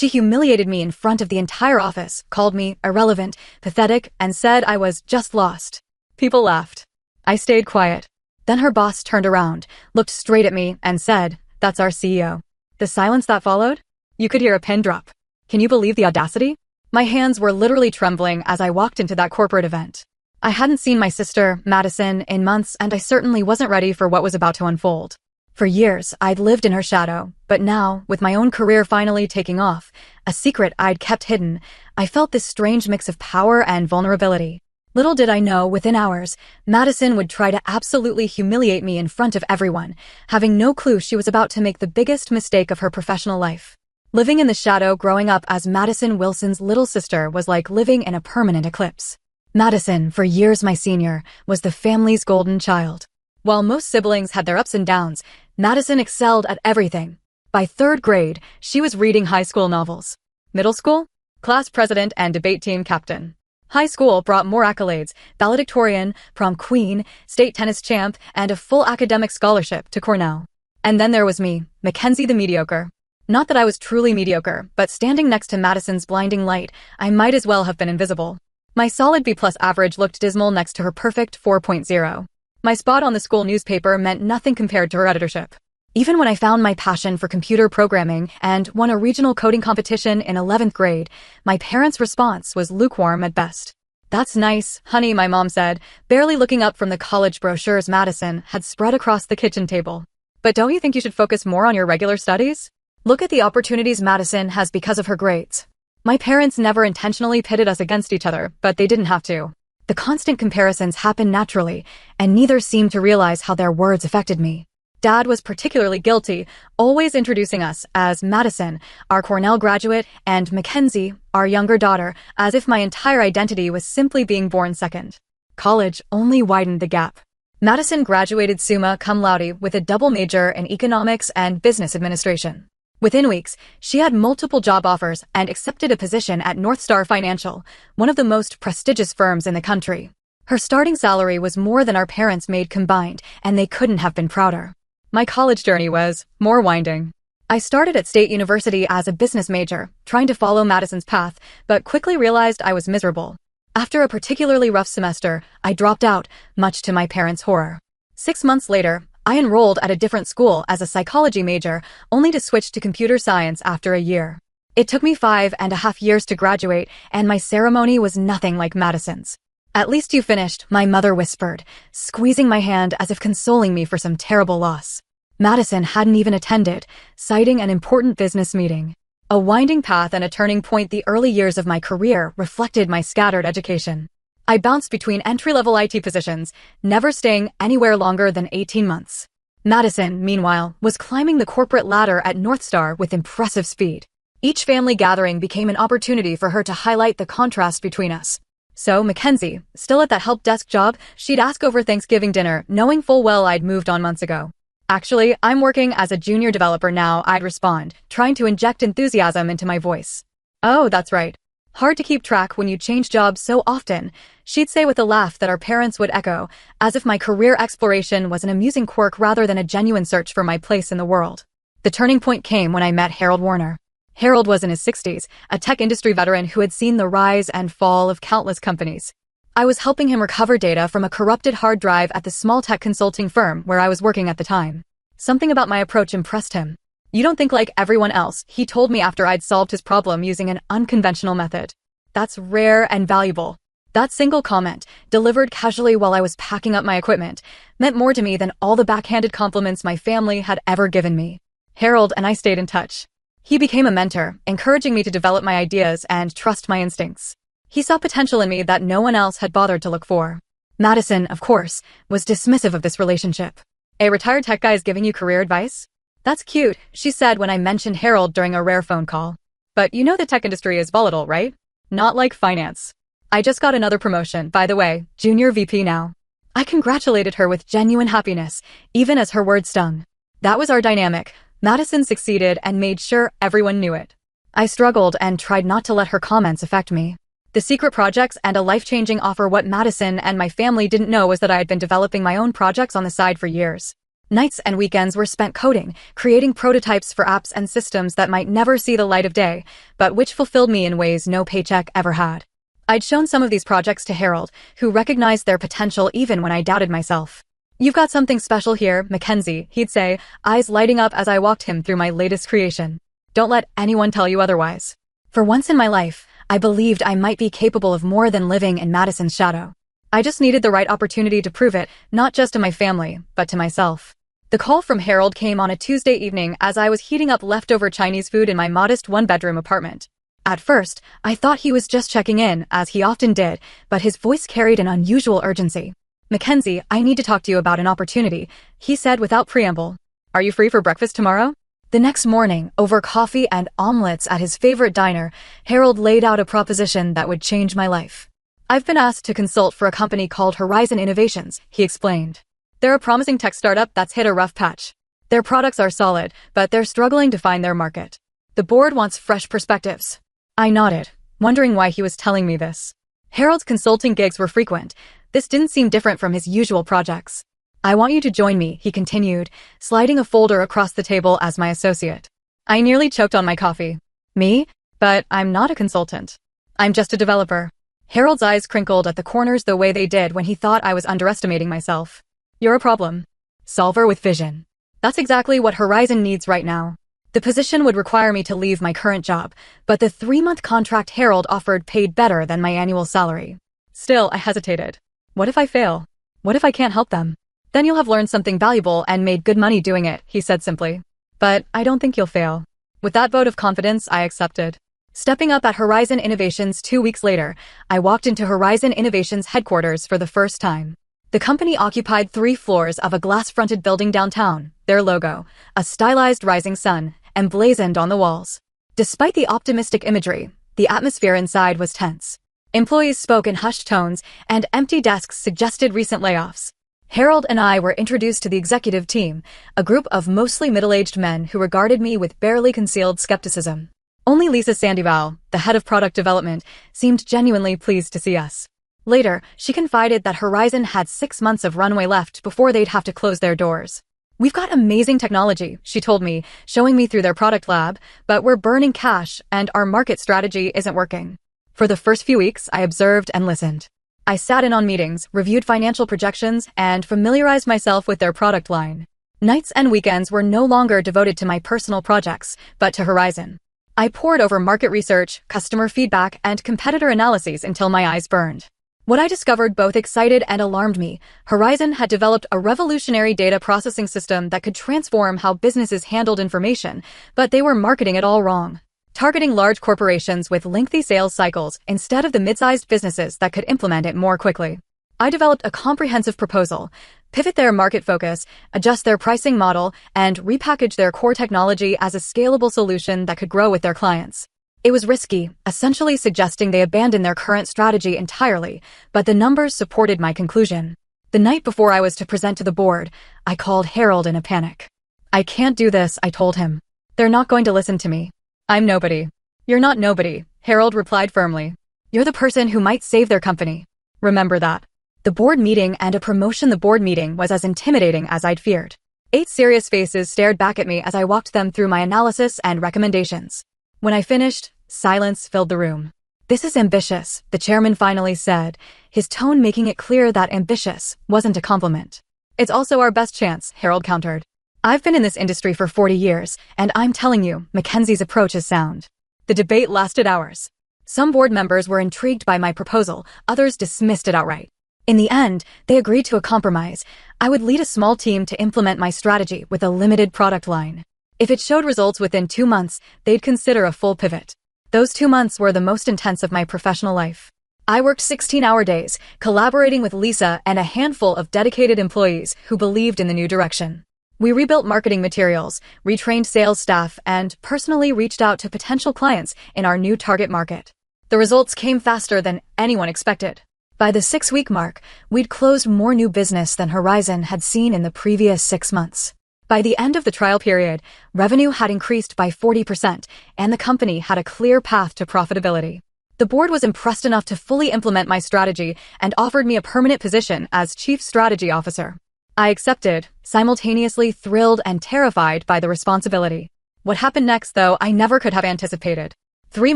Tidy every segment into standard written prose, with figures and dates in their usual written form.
She humiliated me in front of the entire office, called me irrelevant, pathetic, and said I was just lost. People laughed. I stayed quiet. Then her boss turned around, looked straight at me, and said, "That's our CEO." The silence that followed? You could hear a pin drop. Can you believe the audacity? My hands were literally trembling as I walked into that corporate event. I hadn't seen my sister, Madison, in months, and I certainly wasn't ready for what was about to unfold. For years, I'd lived in her shadow, but now, with my own career finally taking off, a secret I'd kept hidden, I felt this strange mix of power and vulnerability. Little did I know, within hours, Madison would try to absolutely humiliate me in front of everyone, having no clue she was about to make the biggest mistake of her professional life. Living in the shadow growing up as Madison Wilson's little sister was like living in a permanent eclipse. Madison, for years my senior, was the family's golden child. While most siblings had their ups and downs, Madison excelled at everything. By third grade, she was reading high school novels. Middle school? Class president and debate team captain. High school brought more accolades: valedictorian, prom queen, state tennis champ, and a full academic scholarship to Cornell. And then there was me, Mackenzie the mediocre. Not that I was truly mediocre, but standing next to Madison's blinding light, I might as well have been invisible. My solid B+ average looked dismal next to her perfect 4.0. My spot on the school newspaper meant nothing compared to her editorship. Even when I found my passion for computer programming and won a regional coding competition in 11th grade, my parents' response was lukewarm at best. "That's nice, honey," my mom said, barely looking up from the college brochures Madison had spread across the kitchen table. "But don't you think you should focus more on your regular studies? Look at the opportunities Madison has because of her grades." My parents never intentionally pitted us against each other, but they didn't have to. The constant comparisons happened naturally, and neither seemed to realize how their words affected me. Dad was particularly guilty, always introducing us as Madison, our Cornell graduate, and Mackenzie, our younger daughter, as if my entire identity was simply being born second. College only widened the gap. Madison graduated summa cum laude with a double major in economics and business administration. Within weeks, she had multiple job offers and accepted a position at North Star Financial, one of the most prestigious firms in the country. Her starting salary was more than our parents made combined, and they couldn't have been prouder. My college journey was more winding. I started at State University as a business major, trying to follow Madison's path, but quickly realized I was miserable. After a particularly rough semester, I dropped out, much to my parents' horror. 6 months later, I enrolled at a different school as a psychology major, only to switch to computer science after a year. It took me 5.5 years to graduate, and my ceremony was nothing like Madison's. "At least you finished," my mother whispered, squeezing my hand as if consoling me for some terrible loss. Madison hadn't even attended, citing an important business meeting. A winding path and a turning point. The early years of my career reflected my scattered education. I bounced between entry-level IT positions, never staying anywhere longer than 18 months. Madison, meanwhile, was climbing the corporate ladder at North Star with impressive speed. Each family gathering became an opportunity for her to highlight the contrast between us. So Mackenzie, still at that help desk job, she'd ask over Thanksgiving dinner, knowing full well I'd moved on months ago. "Actually, I'm working as a junior developer now," I'd respond, trying to inject enthusiasm into my voice. "Oh, that's right. Hard to keep track when you change jobs so often," she'd say with a laugh that our parents would echo, as if my career exploration was an amusing quirk rather than a genuine search for my place in the world. The turning point came when I met Harold Warner. Harold was in his 60s, a tech industry veteran who had seen the rise and fall of countless companies. I was helping him recover data from a corrupted hard drive at the small tech consulting firm where I was working at the time. Something about my approach impressed him. "You don't think like everyone else," he told me after I'd solved his problem using an unconventional method. "That's rare and valuable." That single comment, delivered casually while I was packing up my equipment, meant more to me than all the backhanded compliments my family had ever given me. Harold and I stayed in touch. He became a mentor, encouraging me to develop my ideas and trust my instincts. He saw potential in me that no one else had bothered to look for. Madison, of course, was dismissive of this relationship. "A retired tech guy is giving you career advice? That's cute," she said when I mentioned Harold during a rare phone call. "But you know the tech industry is volatile, right? Not like finance." I just got another promotion, by the way, junior VP now. I congratulated her with genuine happiness, even as her words stung. That was our dynamic. Madison succeeded and made sure everyone knew it. I struggled and tried not to let her comments affect me. The secret projects and a life-changing offer. What Madison and my family didn't know was that I had been developing my own projects on the side for years. Nights and weekends were spent coding, creating prototypes for apps and systems that might never see the light of day, but which fulfilled me in ways no paycheck ever had. I'd shown some of these projects to Harold, who recognized their potential even when I doubted myself. "You've got something special here, Mackenzie," he'd say, eyes lighting up as I walked him through my latest creation. "Don't let anyone tell you otherwise." For once in my life, I believed I might be capable of more than living in Madison's shadow. I just needed the right opportunity to prove it, not just to my family, but to myself. The call from Harold came on a Tuesday evening as I was heating up leftover Chinese food in my modest one-bedroom apartment. At first, I thought he was just checking in, as he often did, but his voice carried an unusual urgency. "Mackenzie, I need to talk to you about an opportunity," he said without preamble. "Are you free for breakfast tomorrow?" The next morning, over coffee and omelets at his favorite diner, Harold laid out a proposition that would change my life. "I've been asked to consult for a company called Horizon Innovations," he explained. "They're a promising tech startup that's hit a rough patch. Their products are solid, but they're struggling to find their market. The board wants fresh perspectives." I nodded, wondering why he was telling me this. Harold's consulting gigs were frequent. This didn't seem different from his usual projects. "I want you to join me," he continued, sliding a folder across the table as my associate. I nearly choked on my coffee. "Me? But I'm not a consultant. I'm just a developer." Harold's eyes crinkled at the corners the way they did when he thought I was underestimating myself. "You're a problem solver with vision. That's exactly what Horizon needs right now." The position would require me to leave my current job, but the 3-month contract Harold offered paid better than my annual salary. Still, I hesitated. What if I fail? What if I can't help them? "Then you'll have learned something valuable and made good money doing it," he said simply. "But I don't think you'll fail." With that vote of confidence, I accepted. Stepping up at Horizon Innovations 2 weeks later, I walked into Horizon Innovations headquarters for the first time. The company occupied 3 floors of a glass-fronted building downtown, their logo, a stylized rising sun, emblazoned on the walls. Despite the optimistic imagery, the atmosphere inside was tense. Employees spoke in hushed tones, and empty desks suggested recent layoffs. Harold and I were introduced to the executive team, a group of mostly middle-aged men who regarded me with barely concealed skepticism. Only Lisa Sandoval, the head of product development, seemed genuinely pleased to see us. Later, she confided that Horizon had 6 months of runway left before they'd have to close their doors. "We've got amazing technology," she told me, showing me through their product lab, "but we're burning cash and our market strategy isn't working." For the first few weeks, I observed and listened. I sat in on meetings, reviewed financial projections, and familiarized myself with their product line. Nights and weekends were no longer devoted to my personal projects, but to Horizon. I pored over market research, customer feedback, and competitor analyses until my eyes burned. What I discovered both excited and alarmed me. Horizon had developed a revolutionary data processing system that could transform how businesses handled information, but they were marketing it all wrong. Targeting large corporations with lengthy sales cycles instead of the mid-sized businesses that could implement it more quickly. I developed a comprehensive proposal: pivot their market focus, adjust their pricing model, and repackage their core technology as a scalable solution that could grow with their clients. It was risky, essentially suggesting they abandon their current strategy entirely, but the numbers supported my conclusion. The night before I was to present to the board, I called Harold in a panic. "I can't do this," I told him. "They're not going to listen to me. I'm nobody." "You're not nobody," Harold replied firmly. "You're the person who might save their company. Remember that." The board meeting and a promotion. The board meeting was as intimidating as I'd feared. 8 serious faces stared back at me as I walked them through my analysis and recommendations. When I finished, silence filled the room. "This is ambitious," the chairman finally said, his tone making it clear that ambitious wasn't a compliment. "It's also our best chance," Harold countered. "I've been in this industry for 40 years, and I'm telling you, Mackenzie's approach is sound." The debate lasted hours. Some board members were intrigued by my proposal, others dismissed it outright. In the end, they agreed to a compromise. I would lead a small team to implement my strategy with a limited product line. If it showed results within 2 months, they'd consider a full pivot. Those 2 months were the most intense of my professional life. I worked 16-hour days, collaborating with Lisa and a handful of dedicated employees who believed in the new direction. We rebuilt marketing materials, retrained sales staff, and personally reached out to potential clients in our new target market. The results came faster than anyone expected. By the 6-week mark, we'd closed more new business than Horizon had seen in the previous 6 months. By the end of the trial period, revenue had increased by 40%, and the company had a clear path to profitability. The board was impressed enough to fully implement my strategy and offered me a permanent position as Chief Strategy Officer. I accepted, simultaneously thrilled and terrified by the responsibility. What happened next, though, I never could have anticipated. 3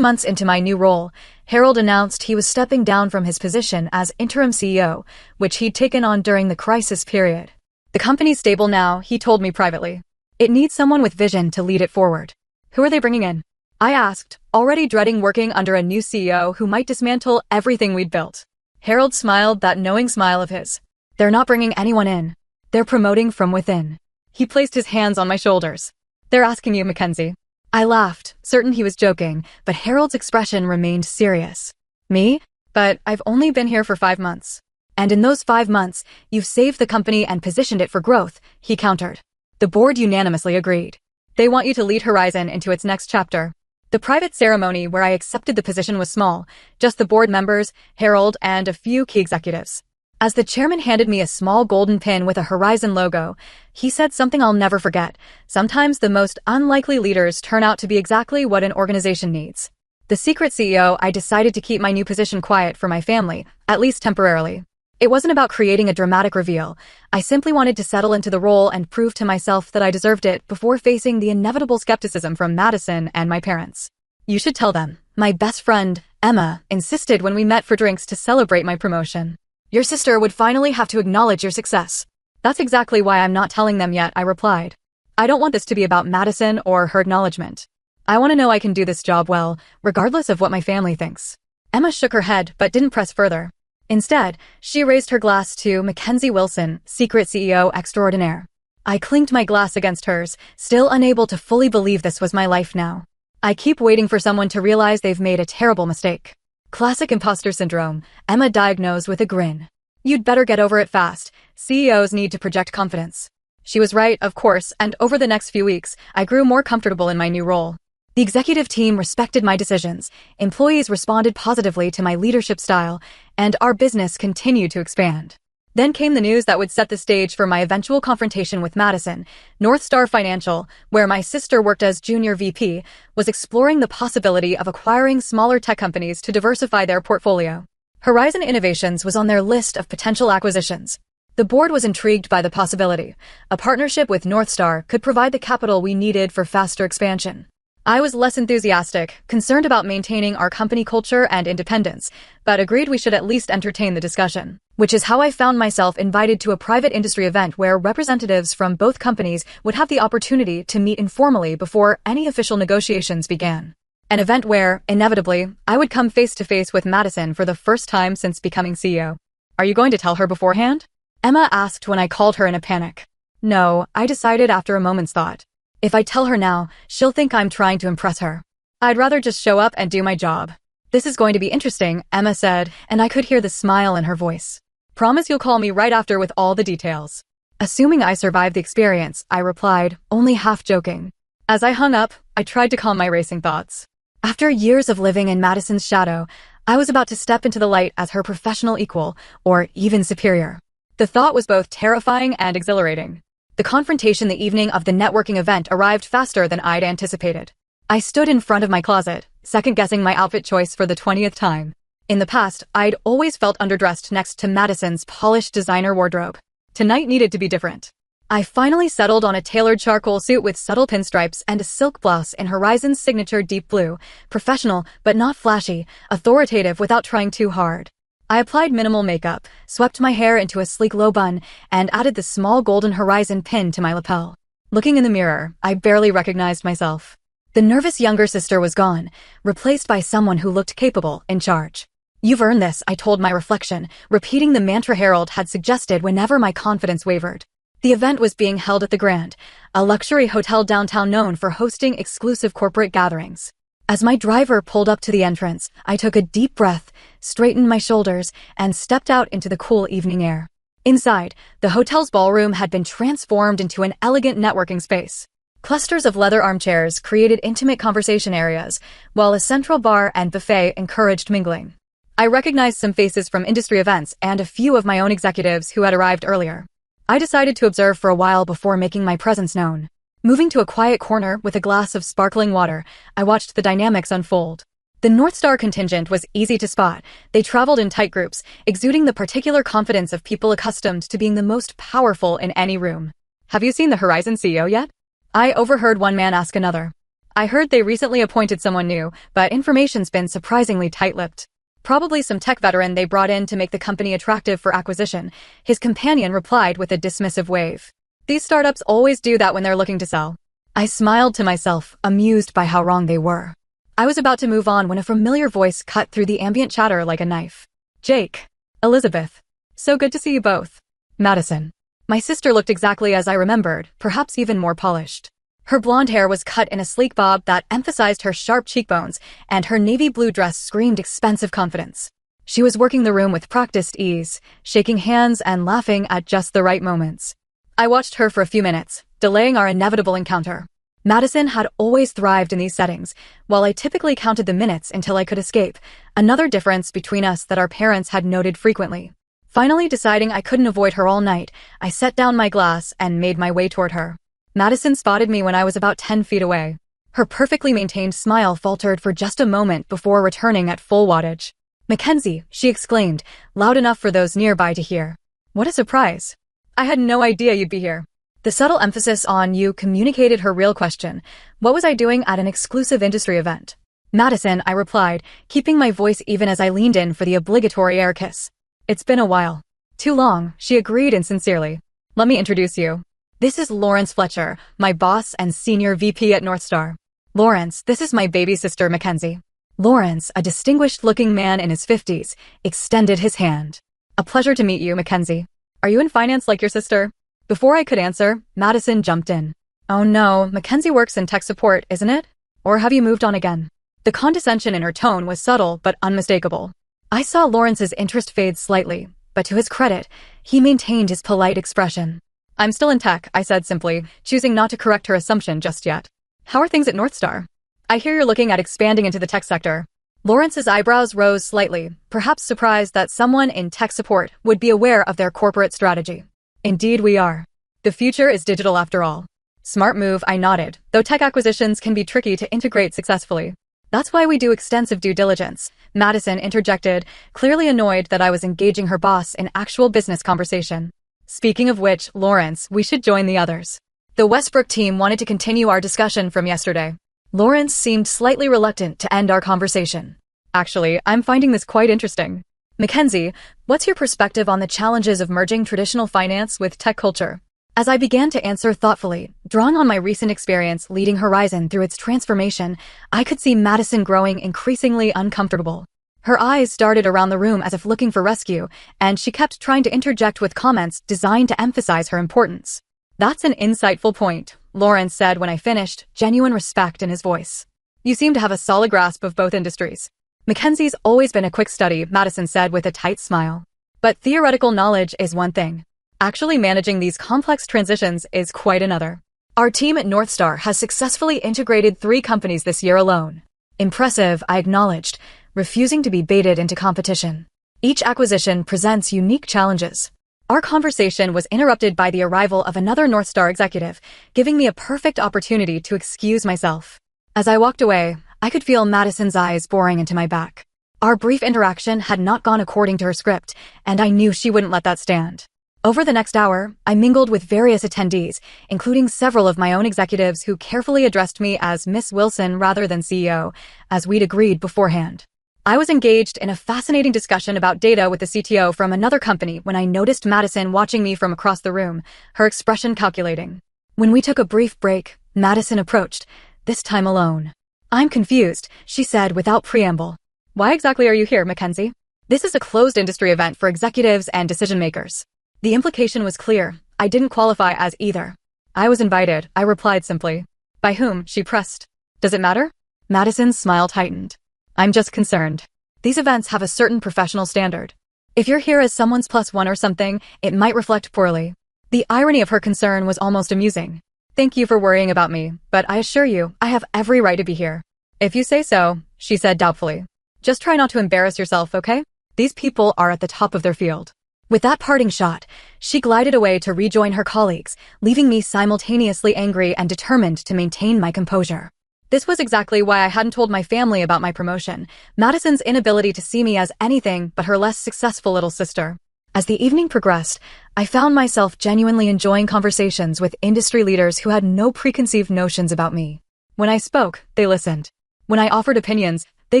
months into my new role, Harold announced he was stepping down from his position as interim CEO, which he'd taken on during the crisis period. The company's stable now, he told me privately. It needs someone with vision to lead it forward. Who are they bringing in? I asked, already dreading working under a new CEO who might dismantle everything we'd built. Harold smiled that knowing smile of his. They're not bringing anyone in. They're promoting from within. He placed his hands on my shoulders. They're asking you, Mackenzie. I laughed, certain he was joking, but Harold's expression remained serious. Me? But I've only been here for 5 months. And in those 5 months, you've saved the company and positioned it for growth, he countered. The board unanimously agreed. They want you to lead Horizon into its next chapter. The private ceremony where I accepted the position was small, just the board members, Harold, and a few key executives. As the chairman handed me a small golden pin with a Horizon logo, he said something I'll never forget. Sometimes the most unlikely leaders turn out to be exactly what an organization needs. The secret CEO, I decided to keep my new position quiet for my family, at least temporarily. It wasn't about creating a dramatic reveal. I simply wanted to settle into the role and prove to myself that I deserved it before facing the inevitable skepticism from Madison and my parents. You should tell them. My best friend, Emma, insisted when we met for drinks to celebrate my promotion. Your sister would finally have to acknowledge your success. That's exactly why I'm not telling them yet, I replied. I don't want this to be about Madison or her acknowledgement. I want to know I can do this job well, regardless of what my family thinks. Emma shook her head but didn't press further. Instead, she raised her glass to Mackenzie Wilson, secret CEO extraordinaire. I clinked my glass against hers, still unable to fully believe this was my life now. I keep waiting for someone to realize they've made a terrible mistake. Classic imposter syndrome, Emma diagnosed with a grin. You'd better get over it fast. CEOs need to project confidence. She was right, of course, and over the next few weeks, I grew more comfortable in my new role. The executive team respected my decisions, employees responded positively to my leadership style, and our business continued to expand. Then came the news that would set the stage for my eventual confrontation with Madison. North Star Financial, where my sister worked as junior VP, was exploring the possibility of acquiring smaller tech companies to diversify their portfolio. Horizon Innovations was on their list of potential acquisitions. The board was intrigued by the possibility. A partnership with North Star could provide the capital we needed for faster expansion. I was less enthusiastic, concerned about maintaining our company culture and independence, but agreed we should at least entertain the discussion. Which is how I found myself invited to a private industry event where representatives from both companies would have the opportunity to meet informally before any official negotiations began. An event where, inevitably, I would come face to face with Madison for the first time since becoming CEO. Are you going to tell her beforehand? Emma asked when I called her in a panic. No, I decided after a moment's thought. If I tell her now, she'll think I'm trying to impress her. I'd rather just show up and do my job. This is going to be interesting, Emma said, and I could hear the smile in her voice. Promise you'll call me right after with all the details. Assuming I survived the experience, I replied, only half joking. As I hung up, I tried to calm my racing thoughts. After years of living in Madison's shadow, I was about to step into the light as her professional equal, or even superior. The thought was both terrifying and exhilarating. The confrontation the evening of the networking event arrived faster than I'd anticipated. I stood in front of my closet, second-guessing my outfit choice for the 20th time. In the past, I'd always felt underdressed next to Madison's polished designer wardrobe. Tonight needed to be different. I finally settled on a tailored charcoal suit with subtle pinstripes and a silk blouse in Horizon's signature deep blue, professional but not flashy, authoritative without trying too hard. I applied minimal makeup, swept my hair into a sleek low bun, and added the small golden Horizon pin to my lapel. Looking in the mirror, I barely recognized myself. The nervous younger sister was gone, replaced by someone who looked capable, in charge. You've earned this, I told my reflection, repeating the mantra Harold had suggested whenever my confidence wavered. The event was being held at the Grand, a luxury hotel downtown known for hosting exclusive corporate gatherings. As my driver pulled up to the entrance, I took a deep breath, straightened my shoulders, and stepped out into the cool evening air. Inside, the hotel's ballroom had been transformed into an elegant networking space. Clusters of leather armchairs created intimate conversation areas, while a central bar and buffet encouraged mingling. I recognized some faces from industry events and a few of my own executives who had arrived earlier. I decided to observe for a while before making my presence known. Moving to a quiet corner with a glass of sparkling water, I watched the dynamics unfold. The North Star contingent was easy to spot. They traveled in tight groups, exuding the particular confidence of people accustomed to being the most powerful in any room. Have you seen the Horizon CEO yet? I overheard one man ask another. I heard they recently appointed someone new, but information's been surprisingly tight-lipped. Probably some tech veteran they brought in to make the company attractive for acquisition. His companion replied with a dismissive wave. These startups always do that when they're looking to sell. I smiled to myself, amused by how wrong they were. I was about to move on when a familiar voice cut through the ambient chatter like a knife. Jake. Elizabeth. So good to see you both. Madison. My sister looked exactly as I remembered, perhaps even more polished. Her blonde hair was cut in a sleek bob that emphasized her sharp cheekbones, and her navy blue dress screamed expansive confidence. She was working the room with practiced ease, shaking hands and laughing at just the right moments. I watched her for a few minutes, delaying our inevitable encounter. Madison had always thrived in these settings, while I typically counted the minutes until I could escape, another difference between us that our parents had noted frequently. Finally deciding I couldn't avoid her all night, I set down my glass and made my way toward her. Madison spotted me when I was about 10 feet away. Her perfectly maintained smile faltered for just a moment before returning at full wattage. "Mackenzie," she exclaimed, loud enough for those nearby to hear. "What a surprise. I had no idea you'd be here." The subtle emphasis on "you" communicated her real question. What was I doing at an exclusive industry event? "Madison," I replied, keeping my voice even as I leaned in for the obligatory air kiss. "It's been a while." "Too long," she agreed insincerely. "Let me introduce you. This is Lawrence Fletcher, my boss and senior VP at North Star. Lawrence, this is my baby sister, Mackenzie." Lawrence, a distinguished-looking man in his 50s, extended his hand. "A pleasure to meet you, Mackenzie. Are you in finance like your sister?" Before I could answer, Madison jumped in. "Oh no, Mackenzie works in tech support, isn't it? Or have you moved on again?" The condescension in her tone was subtle but unmistakable. I saw Lawrence's interest fade slightly, but to his credit, he maintained his polite expression. "I'm still in tech," I said simply, choosing not to correct her assumption just yet. "How are things at North Star? I hear you're looking at expanding into the tech sector." Lawrence's eyebrows rose slightly, perhaps surprised that someone in tech support would be aware of their corporate strategy. "Indeed we are. The future is digital after all." "Smart move," I nodded, though tech acquisitions can be tricky to integrate successfully. "That's why we do extensive due diligence," Madison interjected, clearly annoyed that I was engaging her boss in actual business conversation. "Speaking of which, Lawrence, we should join the others." The Westbrook team wanted to continue our discussion from yesterday. Lawrence seemed slightly reluctant to end our conversation. "Actually, I'm finding this quite interesting. Mackenzie, what's your perspective on the challenges of merging traditional finance with tech culture?" As I began to answer thoughtfully, drawing on my recent experience leading Horizon through its transformation, I could see Madison growing increasingly uncomfortable. Her eyes darted around the room as if looking for rescue, and she kept trying to interject with comments designed to emphasize her importance. "That's an insightful point," Lawrence said when I finished, genuine respect in his voice. "You seem to have a solid grasp of both industries." "Mackenzie's always been a quick study," Madison said with a tight smile. "But theoretical knowledge is one thing. Actually managing these complex transitions is quite another. Our team at North Star has successfully integrated 3 companies this year alone." "Impressive," I acknowledged, refusing to be baited into competition. "Each acquisition presents unique challenges." Our conversation was interrupted by the arrival of another North Star executive, giving me a perfect opportunity to excuse myself. As I walked away, I could feel Madison's eyes boring into my back. Our brief interaction had not gone according to her script, and I knew she wouldn't let that stand. Over the next hour, I mingled with various attendees, including several of my own executives who carefully addressed me as Miss Wilson rather than CEO, as we'd agreed beforehand. I was engaged in a fascinating discussion about data with the CTO from another company when I noticed Madison watching me from across the room, her expression calculating. When we took a brief break, Madison approached, this time alone. "I'm confused," she said without preamble. "Why exactly are you here, Mackenzie?" "This is a closed industry event for executives and decision-makers." The implication was clear. I didn't qualify as either. "I was invited," I replied simply. "By whom?" she pressed. "Does it matter?" Madison's smile tightened. "I'm just concerned. These events have a certain professional standard. If you're here as someone's +1 or something, it might reflect poorly." The irony of her concern was almost amusing. "Thank you for worrying about me, but I assure you, I have every right to be here." "If you say so," she said doubtfully. "Just try not to embarrass yourself, okay? These people are at the top of their field." With that parting shot, she glided away to rejoin her colleagues, leaving me simultaneously angry and determined to maintain my composure. This was exactly why I hadn't told my family about my promotion, Madison's inability to see me as anything but her less successful little sister. As the evening progressed, I found myself genuinely enjoying conversations with industry leaders who had no preconceived notions about me. When I spoke, they listened. When I offered opinions, they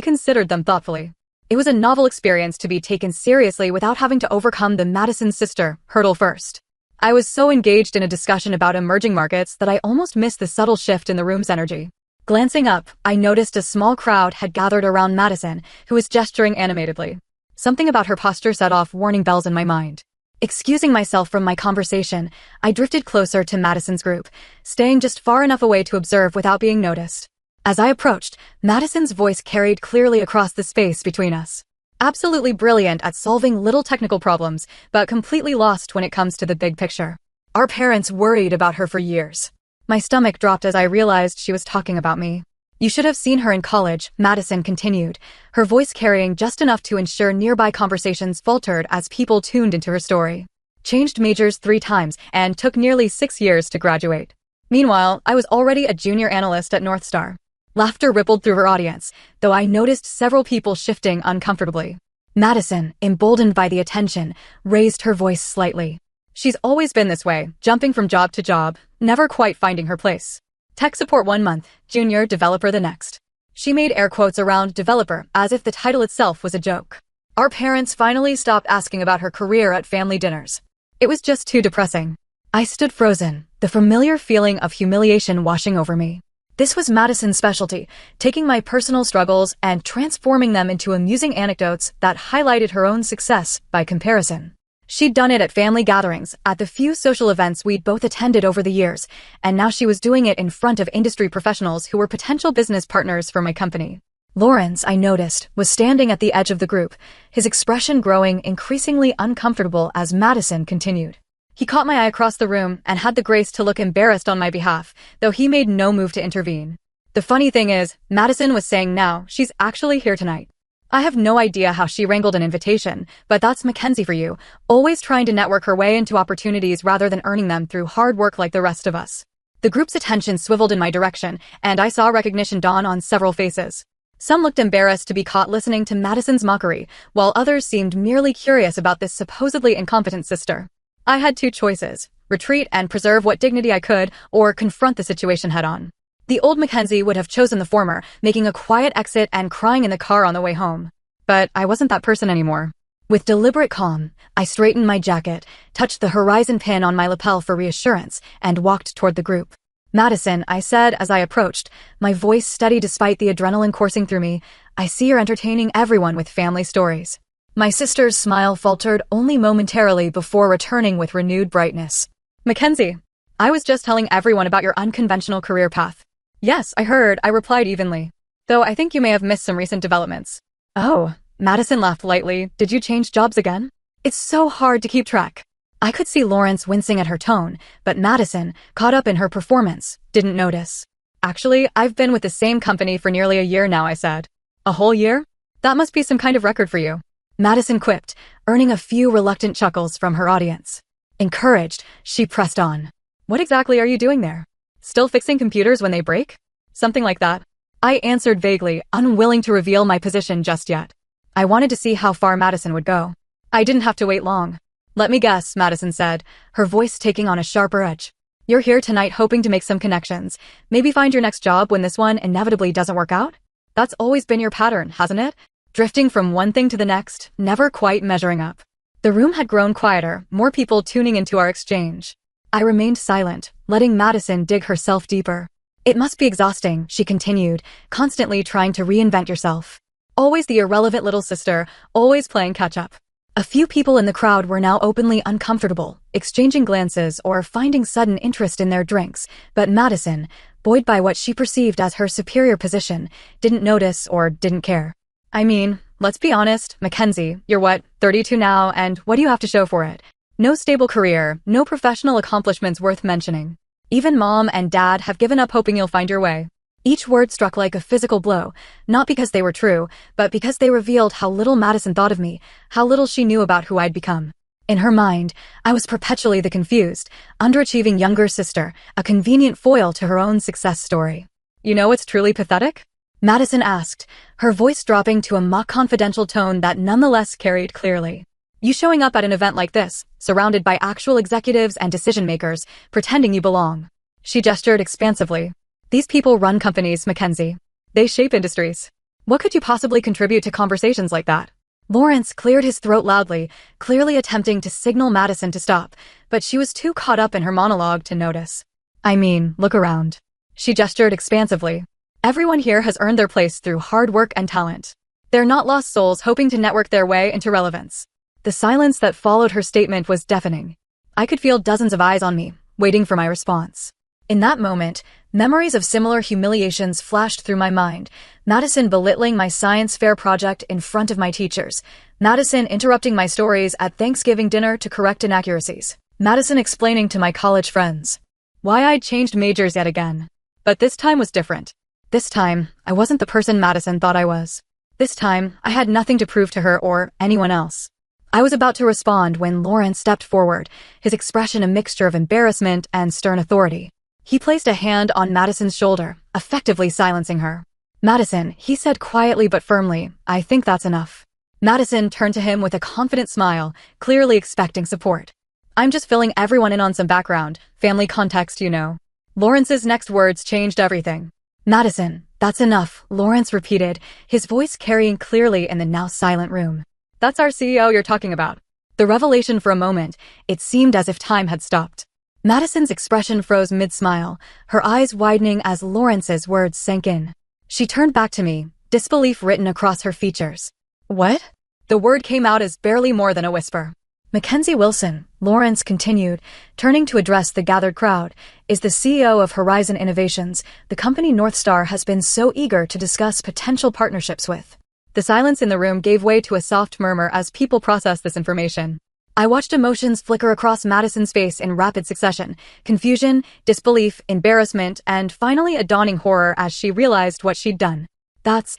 considered them thoughtfully. It was a novel experience to be taken seriously without having to overcome the Madison sister hurdle first. I was so engaged in a discussion about emerging markets that I almost missed the subtle shift in the room's energy. Glancing up, I noticed a small crowd had gathered around Madison, who was gesturing animatedly. Something about her posture set off warning bells in my mind. Excusing myself from my conversation, I drifted closer to Madison's group, staying just far enough away to observe without being noticed. As I approached, Madison's voice carried clearly across the space between us. Absolutely brilliant at solving little technical problems, but completely lost when it comes to the big picture. Our parents worried about her for years. My stomach dropped as I realized she was talking about me. You should have seen her in college, Madison continued, her voice carrying just enough to ensure nearby conversations faltered as people tuned into her story. Changed majors 3 times and took nearly 6 years to graduate. Meanwhile, I was already a junior analyst at North Star. Laughter rippled through her audience, though I noticed several people shifting uncomfortably. Madison, emboldened by the attention, raised her voice slightly. She's always been this way, jumping from job to job, never quite finding her place. Tech support 1 month, junior developer the next. She made air quotes around developer, as if the title itself was a joke. Our parents finally stopped asking about her career at family dinners. It was just too depressing. I stood frozen, the familiar feeling of humiliation washing over me. This was Madison's specialty, taking my personal struggles and transforming them into amusing anecdotes that highlighted her own success by comparison. She'd done it at family gatherings, at the few social events we'd both attended over the years, and now she was doing it in front of industry professionals who were potential business partners for my company. Lawrence, I noticed, was standing at the edge of the group, his expression growing increasingly uncomfortable as Madison continued. He caught my eye across the room and had the grace to look embarrassed on my behalf, though he made no move to intervene. The funny thing is, Madison was saying now she's actually here tonight. I have no idea how she wrangled an invitation, but that's Mackenzie for you, always trying to network her way into opportunities rather than earning them through hard work like the rest of us. The group's attention swiveled in my direction, and I saw recognition dawn on several faces. Some looked embarrassed to be caught listening to Madison's mockery, while others seemed merely curious about this supposedly incompetent sister. I had 2 choices: retreat and preserve what dignity I could, or confront the situation head-on. The old Mackenzie would have chosen the former, making a quiet exit and crying in the car on the way home. But I wasn't that person anymore. With deliberate calm, I straightened my jacket, touched the horizon pin on my lapel for reassurance, and walked toward the group. Madison, I said as I approached, my voice steady despite the adrenaline coursing through me, I see you're entertaining everyone with family stories. My sister's smile faltered only momentarily before returning with renewed brightness. Mackenzie, I was just telling everyone about your unconventional career path. Yes, I heard, I replied evenly. Though I think you may have missed some recent developments. Oh, Madison laughed lightly. Did you change jobs again? It's so hard to keep track. I could see Lawrence wincing at her tone, but Madison, caught up in her performance, didn't notice. Actually, I've been with the same company for nearly a year now, I said. A whole year? That must be some kind of record for you. Madison quipped, earning a few reluctant chuckles from her audience. Encouraged, she pressed on. What exactly are you doing there? Still fixing computers when they break? Something like that. I answered vaguely, unwilling to reveal my position just yet. I wanted to see how far Madison would go. I didn't have to wait long. Let me guess, Madison said, her voice taking on a sharper edge. You're here tonight hoping to make some connections, maybe find your next job when this one inevitably doesn't work out? That's always been your pattern, hasn't it? Drifting from one thing to the next, never quite measuring up. The room had grown quieter, more people tuning into our exchange. I remained silent, letting Madison dig herself deeper. It must be exhausting, she continued, constantly trying to reinvent yourself. Always the irrelevant little sister, always playing catch-up. A few people in the crowd were now openly uncomfortable, exchanging glances or finding sudden interest in their drinks, but Madison, buoyed by what she perceived as her superior position, didn't notice or didn't care. I mean, let's be honest, Mackenzie, you're what, 32 now, and what do you have to show for it? No stable career, no professional accomplishments worth mentioning. Even mom and dad have given up hoping you'll find your way. Each word struck like a physical blow, not because they were true, but because they revealed how little Madison thought of me, how little she knew about who I'd become. In her mind, I was perpetually the confused, underachieving younger sister, a convenient foil to her own success story. You know what's truly pathetic? Madison asked, her voice dropping to a mock-confidential tone that nonetheless carried clearly. You showing up at an event like this, surrounded by actual executives and decision-makers, pretending you belong. She gestured expansively. These people run companies, Mackenzie. They shape industries. What could you possibly contribute to conversations like that? Lawrence cleared his throat loudly, clearly attempting to signal Madison to stop, but she was too caught up in her monologue to notice. I mean, look around. She gestured expansively. Everyone here has earned their place through hard work and talent. They're not lost souls hoping to network their way into relevance. The silence that followed her statement was deafening. I could feel dozens of eyes on me, waiting for my response. In that moment, memories of similar humiliations flashed through my mind. Madison belittling my science fair project in front of my teachers. Madison interrupting my stories at Thanksgiving dinner to correct inaccuracies. Madison explaining to my college friends why I'd changed majors yet again. But this time was different. This time, I wasn't the person Madison thought I was. This time, I had nothing to prove to her or anyone else. I was about to respond when Lawrence stepped forward, his expression a mixture of embarrassment and stern authority. He placed a hand on Madison's shoulder, effectively silencing her. Madison, he said quietly but firmly, I think that's enough. Madison turned to him with a confident smile, clearly expecting support. I'm just filling everyone in on some background, family context, you know. Lawrence's next words changed everything. Madison, that's enough, Lawrence repeated, his voice carrying clearly in the now silent room. That's our CEO you're talking about. The revelation for a moment, it seemed as if time had stopped. Madison's expression froze mid-smile, her eyes widening as Lawrence's words sank in. She turned back to me, disbelief written across her features. What? The word came out as barely more than a whisper. Mackenzie Wilson, Lawrence continued, turning to address the gathered crowd, is the CEO of Horizon Innovations, the company North Star has been so eager to discuss potential partnerships with. The silence in the room gave way to a soft murmur as people processed this information. I watched emotions flicker across Madison's face in rapid succession, confusion, disbelief, embarrassment, and finally a dawning horror as she realized what she'd done. That's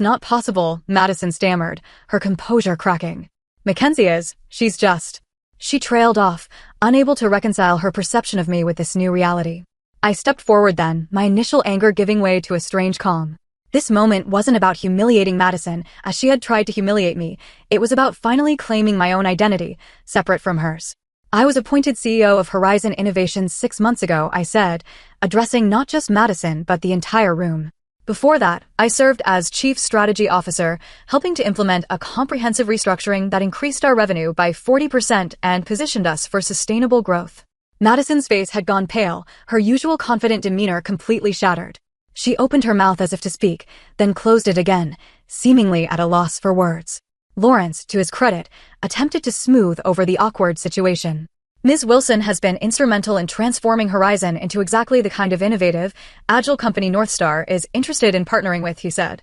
not possible, Madison stammered, her composure cracking. Mackenzie is, she's just. She trailed off, unable to reconcile her perception of me with this new reality. I stepped forward then, my initial anger giving way to a strange calm. This moment wasn't about humiliating Madison, as she had tried to humiliate me. It was about finally claiming my own identity, separate from hers. I was appointed CEO of Horizon Innovations 6 months ago, I said, addressing not just Madison but the entire room. Before that, I served as Chief Strategy Officer, helping to implement a comprehensive restructuring that increased our revenue by 40% and positioned us for sustainable growth. Madison's face had gone pale, her usual confident demeanor completely shattered. She opened her mouth as if to speak, then closed it again, seemingly at a loss for words. Lawrence, to his credit, attempted to smooth over the awkward situation. Ms. Wilson has been instrumental in transforming Horizon into exactly the kind of innovative, agile company North Star is interested in partnering with, he said,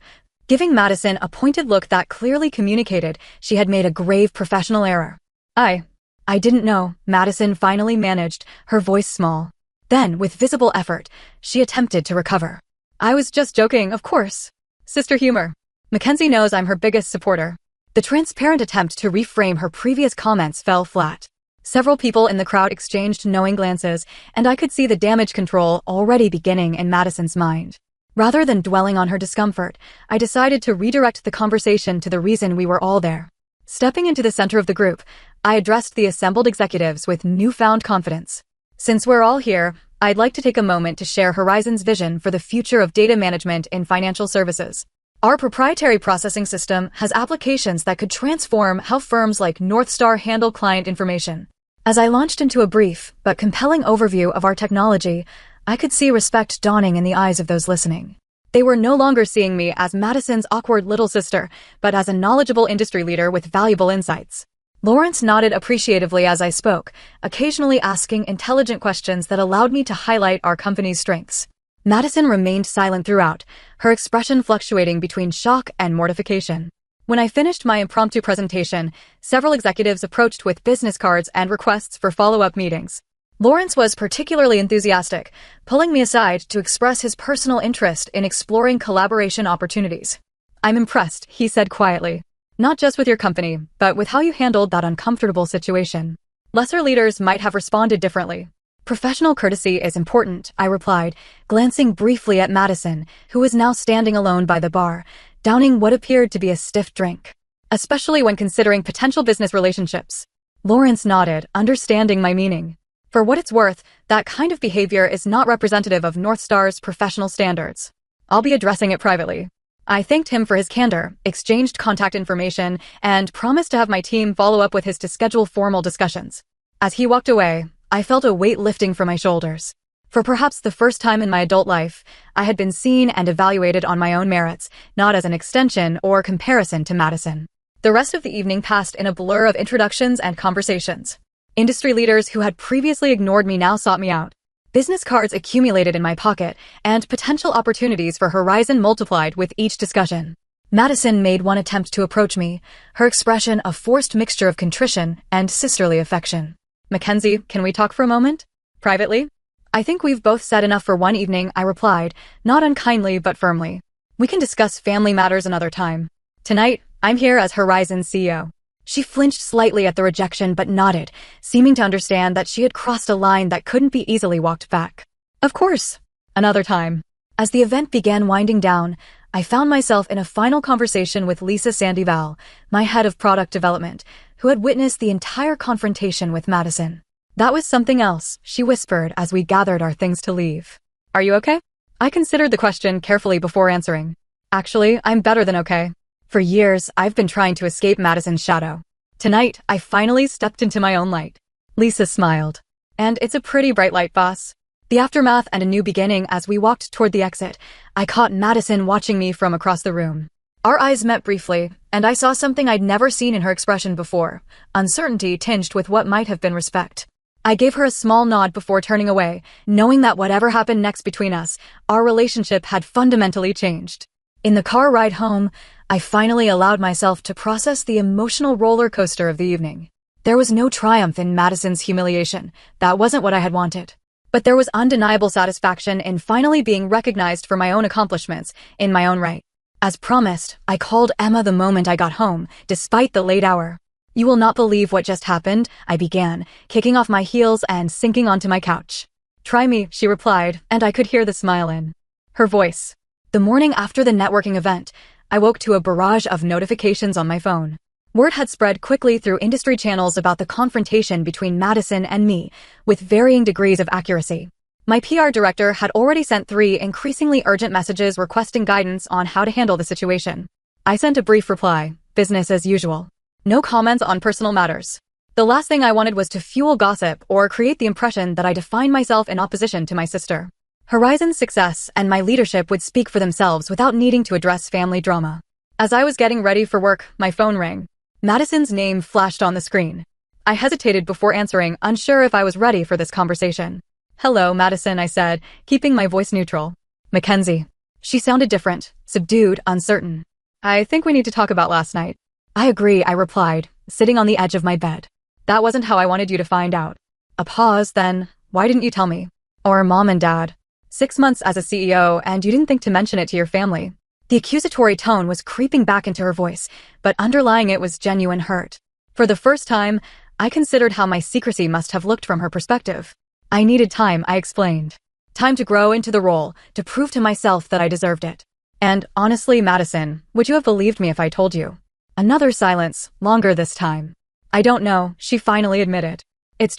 giving Madison a pointed look that clearly communicated she had made a grave professional error. I didn't know, Madison finally managed, her voice small. Then, with visible effort, she attempted to recover. I was just joking, of course. Sister humor. Mackenzie knows I'm her biggest supporter. The transparent attempt to reframe her previous comments fell flat. Several people in the crowd exchanged knowing glances, and I could see the damage control already beginning in Madison's mind. Rather than dwelling on her discomfort, I decided to redirect the conversation to the reason we were all there. Stepping into the center of the group, I addressed the assembled executives with newfound confidence. Since we're all here, I'd like to take a moment to share Horizon's vision for the future of data management in financial services. Our proprietary processing system has applications that could transform how firms like North Star handle client information. As I launched into a brief but compelling overview of our technology, I could see respect dawning in the eyes of those listening. They were no longer seeing me as Madison's awkward little sister, but as a knowledgeable industry leader with valuable insights. Lawrence nodded appreciatively as I spoke, occasionally asking intelligent questions that allowed me to highlight our company's strengths. Madison remained silent throughout, her expression fluctuating between shock and mortification. When I finished my impromptu presentation, several executives approached with business cards and requests for follow-up meetings. Lawrence was particularly enthusiastic, pulling me aside to express his personal interest in exploring collaboration opportunities. I'm impressed, he said quietly. Not just with your company, but with how you handled that uncomfortable situation. Lesser leaders might have responded differently. Professional courtesy is important, I replied, glancing briefly at Madison, who was now standing alone by the bar, downing what appeared to be a stiff drink. Especially when considering potential business relationships. Lawrence nodded, understanding my meaning. For what it's worth, that kind of behavior is not representative of North Star's professional standards. I'll be addressing it privately. I thanked him for his candor, exchanged contact information, and promised to have my team follow up with his to schedule formal discussions. As he walked away, I felt a weight lifting from my shoulders. For perhaps the first time in my adult life, I had been seen and evaluated on my own merits, not as an extension or comparison to Madison. The rest of the evening passed in a blur of introductions and conversations. Industry leaders who had previously ignored me now sought me out. Business cards accumulated in my pocket, and potential opportunities for Horizon multiplied with each discussion. Madison made one attempt to approach me, her expression a forced mixture of contrition and sisterly affection. Mackenzie, can we talk for a moment? Privately? I think we've both said enough for one evening, I replied, not unkindly but firmly. We can discuss family matters another time. Tonight, I'm here as Horizon's CEO. She flinched slightly at the rejection but nodded, seeming to understand that she had crossed a line that couldn't be easily walked back. Of course. Another time. As the event began winding down, I found myself in a final conversation with Lisa Sandoval, my head of product development, who had witnessed the entire confrontation with Madison. That was something else, she whispered as we gathered our things to leave. Are you okay? I considered the question carefully before answering. Actually, I'm better than okay. For years, I've been trying to escape Madison's shadow. Tonight, I finally stepped into my own light. Lisa smiled. And it's a pretty bright light, boss. The aftermath and a new beginning as we walked toward the exit, I caught Madison watching me from across the room. Our eyes met briefly, and I saw something I'd never seen in her expression before, uncertainty tinged with what might have been respect. I gave her a small nod before turning away, knowing that whatever happened next between us, our relationship had fundamentally changed. In the car ride home, I finally allowed myself to process the emotional roller coaster of the evening. There was no triumph in Madison's humiliation. That wasn't what I had wanted. But there was undeniable satisfaction in finally being recognized for my own accomplishments, in my own right. As promised, I called Emma the moment I got home, despite the late hour. You will not believe what just happened, I began, kicking off my heels and sinking onto my couch. Try me, she replied, and I could hear the smile in her voice. The morning after the networking event, I woke to a barrage of notifications on my phone. Word had spread quickly through industry channels about the confrontation between Madison and me, with varying degrees of accuracy. My PR director had already sent 3 increasingly urgent messages requesting guidance on how to handle the situation. I sent a brief reply, business as usual. No comments on personal matters. The last thing I wanted was to fuel gossip or create the impression that I defined myself in opposition to my sister. Horizon's success and my leadership would speak for themselves without needing to address family drama. As I was getting ready for work, my phone rang. Madison's name flashed on the screen. I hesitated before answering, unsure if I was ready for this conversation. Hello, Madison, I said, keeping my voice neutral. Mackenzie. She sounded different, subdued, uncertain. I think we need to talk about last night. I agree, I replied, sitting on the edge of my bed. That wasn't how I wanted you to find out. A pause, then, why didn't you tell me? Or Mom and Dad. 6 months as a CEO, and you didn't think to mention it to your family. The accusatory tone was creeping back into her voice, but underlying it was genuine hurt. For the first time, I considered how my secrecy must have looked from her perspective. I needed time, I explained. Time to grow into the role, to prove to myself that I deserved it. And honestly, Madison, would you have believed me if I told you? Another silence, longer this time. I don't know, she finally admitted. It's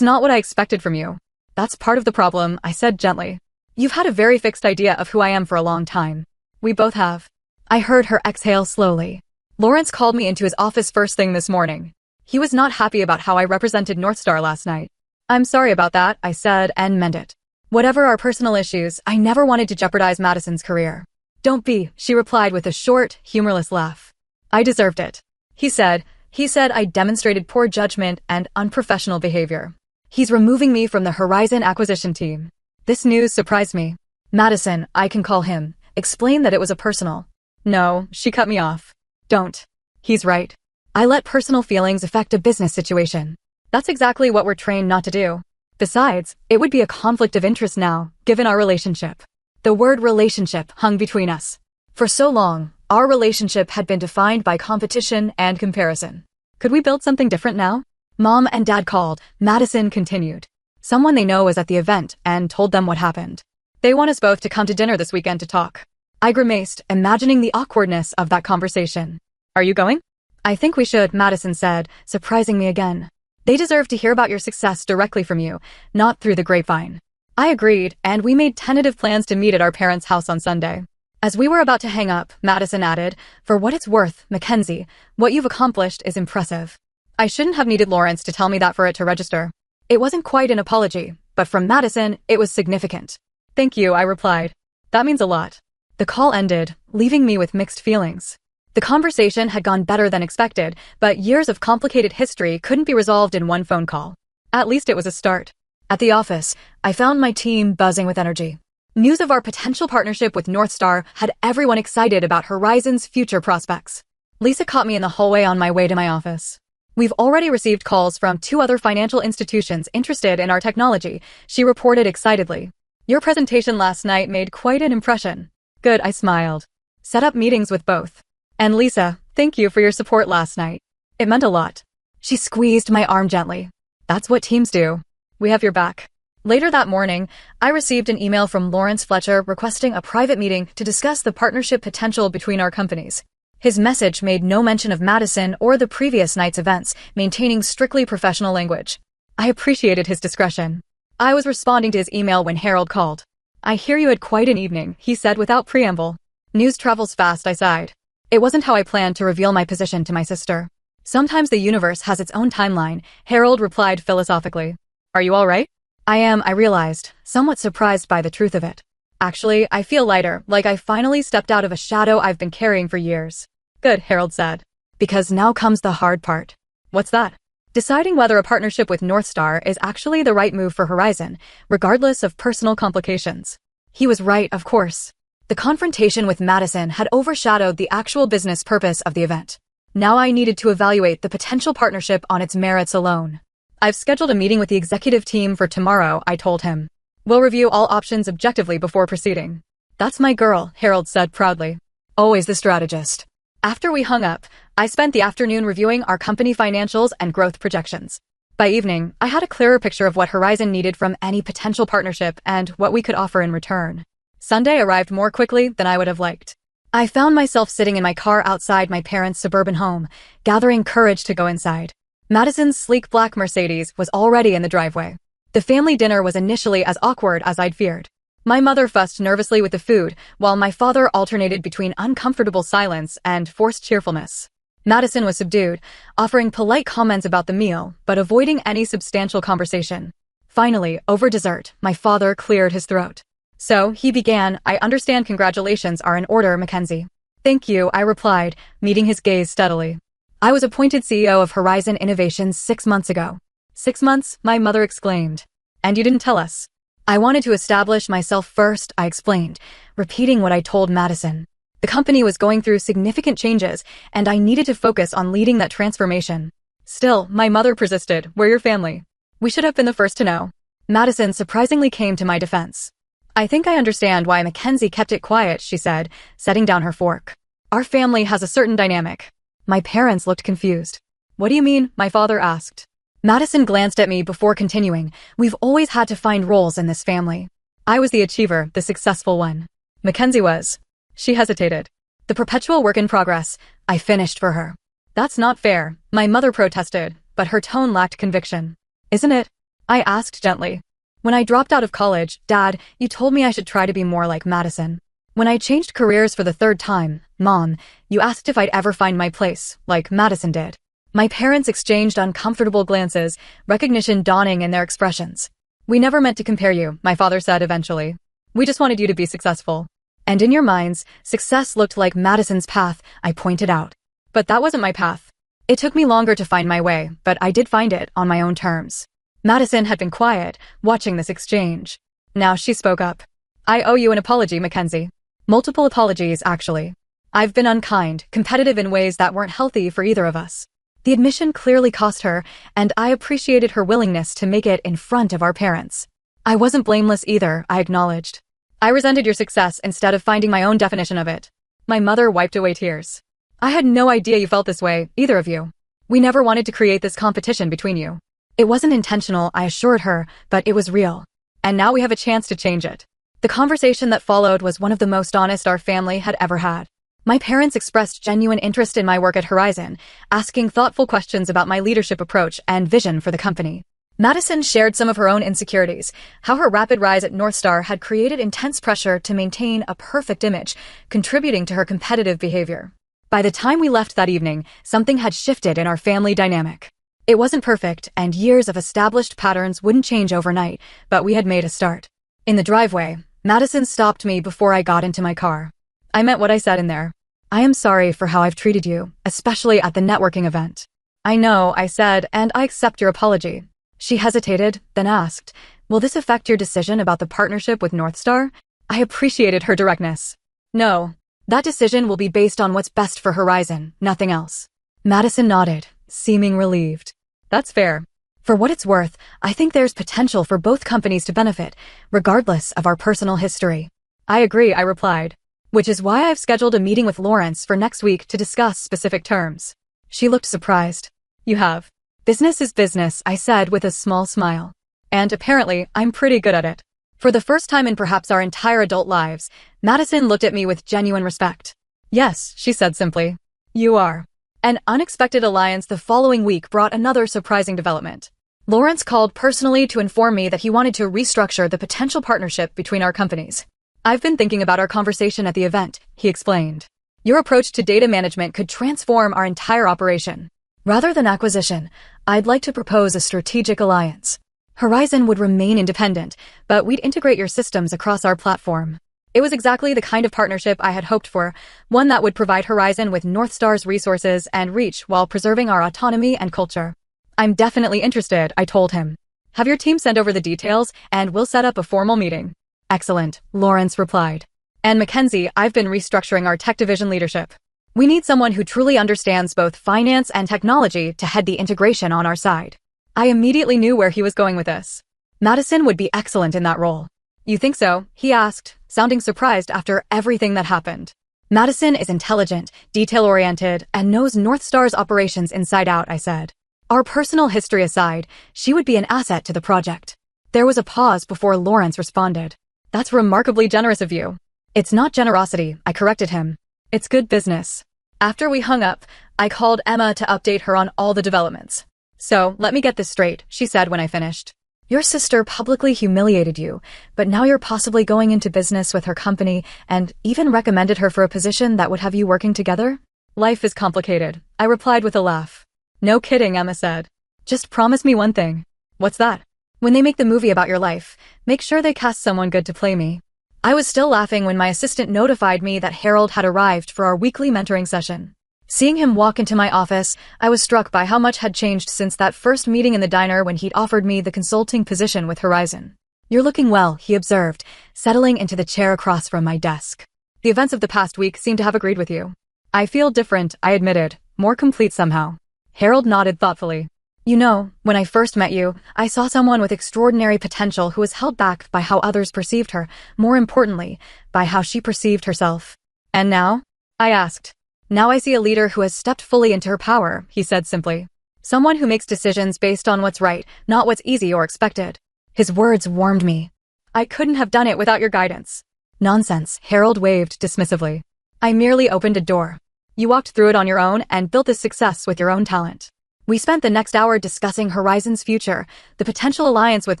not what I expected from you. That's part of the problem, I said gently. You've had a very fixed idea of who I am for a long time. We both have. I heard her exhale slowly. Lawrence called me into his office first thing this morning. He was not happy about how I represented North Star last night. I'm sorry about that, I said, and meant it. Whatever our personal issues, I never wanted to jeopardize Madison's career. Don't be, she replied with a short, humorless laugh. I deserved it. He said I demonstrated poor judgment and unprofessional behavior. He's removing me from the Horizon acquisition team. This news surprised me. Madison, I can call him, explained that it was a personal. No, she cut me off. Don't. He's right. I let personal feelings affect a business situation. That's exactly what we're trained not to do. Besides, it would be a conflict of interest now, given our relationship. The word relationship hung between us. For so long, our relationship had been defined by competition and comparison. Could we build something different now? Mom and Dad called, Madison continued. Someone they know was at the event and told them what happened. They want us both to come to dinner this weekend to talk. I grimaced, imagining the awkwardness of that conversation. Are you going? I think we should, Madison said, surprising me again. They deserve to hear about your success directly from you, not through the grapevine. I agreed, and we made tentative plans to meet at our parents' house on Sunday. As we were about to hang up, Madison added, "For what it's worth, Mackenzie, what you've accomplished is impressive." I shouldn't have needed Lawrence to tell me that for it to register. It wasn't quite an apology, but from Madison, it was significant. "Thank you," I replied. "That means a lot." The call ended, leaving me with mixed feelings. The conversation had gone better than expected, but years of complicated history couldn't be resolved in one phone call. At least it was a start. At the office, I found my team buzzing with energy. News of our potential partnership with North Star had everyone excited about Horizon's future prospects. Lisa caught me in the hallway on my way to my office. "We've already received calls from 2 other financial institutions interested in our technology," she reported excitedly. "Your presentation last night made quite an impression." "Good," I smiled. "Set up meetings with both. And Lisa, thank you for your support last night. It meant a lot." She squeezed my arm gently. "That's what teams do. We have your back." Later that morning, I received an email from Lawrence Fletcher requesting a private meeting to discuss the partnership potential between our companies. His message made no mention of Madison or the previous night's events, maintaining strictly professional language. I appreciated his discretion. I was responding to his email when Harold called. "I hear you had quite an evening," he said without preamble. "News travels fast," I sighed. It wasn't how I planned to reveal my position to my sister. "Sometimes the universe has its own timeline," Harold replied philosophically. "Are you all right?" "I am," I realized, somewhat surprised by the truth of it. "Actually, I feel lighter, like I finally stepped out of a shadow I've been carrying for years." "Good," Harold said. "Because now comes the hard part." "What's that?" "Deciding whether a partnership with North Star is actually the right move for Horizon, regardless of personal complications." He was right, of course. The confrontation with Madison had overshadowed the actual business purpose of the event. Now I needed to evaluate the potential partnership on its merits alone. "I've scheduled a meeting with the executive team for tomorrow," I told him. "We'll review all options objectively before proceeding." "That's my girl," Harold said proudly. "Always the strategist." After we hung up, I spent the afternoon reviewing our company financials and growth projections. By evening, I had a clearer picture of what Horizon needed from any potential partnership and what we could offer in return. Sunday arrived more quickly than I would have liked. I found myself sitting in my car outside my parents' suburban home, gathering courage to go inside. Madison's sleek black Mercedes was already in the driveway. The family dinner was initially as awkward as I'd feared. My mother fussed nervously with the food, while my father alternated between uncomfortable silence and forced cheerfulness. Madison was subdued, offering polite comments about the meal, but avoiding any substantial conversation. Finally, over dessert, my father cleared his throat. So, he began, "I understand congratulations are in order, Mackenzie." "Thank you," I replied, meeting his gaze steadily. "I was appointed CEO of Horizon Innovations 6 months ago." "6 months?" my mother exclaimed. "And you didn't tell us." "I wanted to establish myself first," I explained, repeating what I told Madison. The company was going through significant changes, and I needed to focus on leading that transformation. Still, my mother persisted, "We're your family. We should have been the first to know." Madison surprisingly came to my defense. "I think I understand why Mackenzie kept it quiet," she said, setting down her fork. "Our family has a certain dynamic." My parents looked confused. "What do you mean?" my father asked. Madison glanced at me before continuing. "We've always had to find roles in this family. I was the achiever, the successful one. Mackenzie was." She hesitated. "The perpetual work in progress," I finished for her. "That's not fair," my mother protested, but her tone lacked conviction. "Isn't it?" I asked gently. "When I dropped out of college, Dad, you told me I should try to be more like Madison. When I changed careers for the 3rd time, Mom, you asked if I'd ever find my place, like Madison did." My parents exchanged uncomfortable glances, recognition dawning in their expressions. "We never meant to compare you," my father said eventually. "We just wanted you to be successful." "And in your minds, success looked like Madison's path," I pointed out. "But that wasn't my path. It took me longer to find my way, but I did find it on my own terms." Madison had been quiet, watching this exchange. Now she spoke up. "I owe you an apology, Mackenzie. Multiple apologies, actually. I've been unkind, competitive in ways that weren't healthy for either of us." The admission clearly cost her, and I appreciated her willingness to make it in front of our parents. "I wasn't blameless either," I acknowledged. "I resented your success instead of finding my own definition of it." My mother wiped away tears. "I had no idea you felt this way, either of you. We never wanted to create this competition between you." It wasn't intentional, I assured her, but it was real. And now we have a chance to change it. The conversation that followed was one of the most honest our family had ever had. My parents expressed genuine interest in my work at Horizon, asking thoughtful questions about my leadership approach and vision for the company. Madison shared some of her own insecurities, how her rapid rise at Northstar had created intense pressure to maintain a perfect image, contributing to her competitive behavior. By the time we left that evening, something had shifted in our family dynamic. It wasn't perfect, and years of established patterns wouldn't change overnight, but we had made a start. In the driveway, Madison stopped me before I got into my car. I meant what I said in there. I am sorry for how I've treated you, especially at the networking event. I know, I said, and I accept your apology. She hesitated, then asked, will this affect your decision about the partnership with Northstar? I appreciated her directness. No. That decision will be based on what's best for Horizon, nothing else. Madison nodded, seeming relieved. That's fair. For what it's worth, I think there's potential for both companies to benefit, regardless of our personal history. I agree, I replied. Which is why I've scheduled a meeting with Lawrence for next week to discuss specific terms. She looked surprised. You have. Business is business, I said with a small smile. And apparently, I'm pretty good at it. For the first time in perhaps our entire adult lives, Madison looked at me with genuine respect. Yes, she said simply. You are. An unexpected alliance the following week brought another surprising development. Lawrence called personally to inform me that he wanted to restructure the potential partnership between our companies. I've been thinking about our conversation at the event, he explained. Your approach to data management could transform our entire operation. Rather than acquisition, I'd like to propose a strategic alliance. Horizon would remain independent, but we'd integrate your systems across our platform. It was exactly the kind of partnership I had hoped for, one that would provide Horizon with Northstar's resources and reach while preserving our autonomy and culture. I'm definitely interested, I told him. Have your team send over the details, and we'll set up a formal meeting. Excellent, Lawrence replied. And Mackenzie, I've been restructuring our tech division leadership. We need someone who truly understands both finance and technology to head the integration on our side. I immediately knew where he was going with this. Madison would be excellent in that role. You think so? He asked, sounding surprised after everything that happened. Madison is intelligent, detail-oriented, and knows Northstar's operations inside out, I said. Our personal history aside, she would be an asset to the project. There was a pause before Lawrence responded. That's remarkably generous of you. It's not generosity, I corrected him. It's good business. After we hung up, I called Emma to update her on all the developments. So, let me get this straight, she said when I finished. Your sister publicly humiliated you, but now you're possibly going into business with her company and even recommended her for a position that would have you working together? Life is complicated, I replied with a laugh. No kidding, Emma said. Just promise me one thing. What's that? When they make the movie about your life, make sure they cast someone good to play me. I was still laughing when my assistant notified me that Harold had arrived for our weekly mentoring session. Seeing him walk into my office, I was struck by how much had changed since that first meeting in the diner when he'd offered me the consulting position with Horizon. You're looking well, he observed, settling into the chair across from my desk. The events of the past week seem to have agreed with you. I feel different, I admitted, more complete somehow. Harold nodded thoughtfully. You know, when I first met you, I saw someone with extraordinary potential who was held back by how others perceived her, more importantly, by how she perceived herself. And now? I asked. Now I see a leader who has stepped fully into her power, he said simply. Someone who makes decisions based on what's right, not what's easy or expected. His words warmed me. I couldn't have done it without your guidance. Nonsense, Harold waved dismissively. I merely opened a door. You walked through it on your own and built this success with your own talent. We spent the next hour discussing Horizon's future, the potential alliance with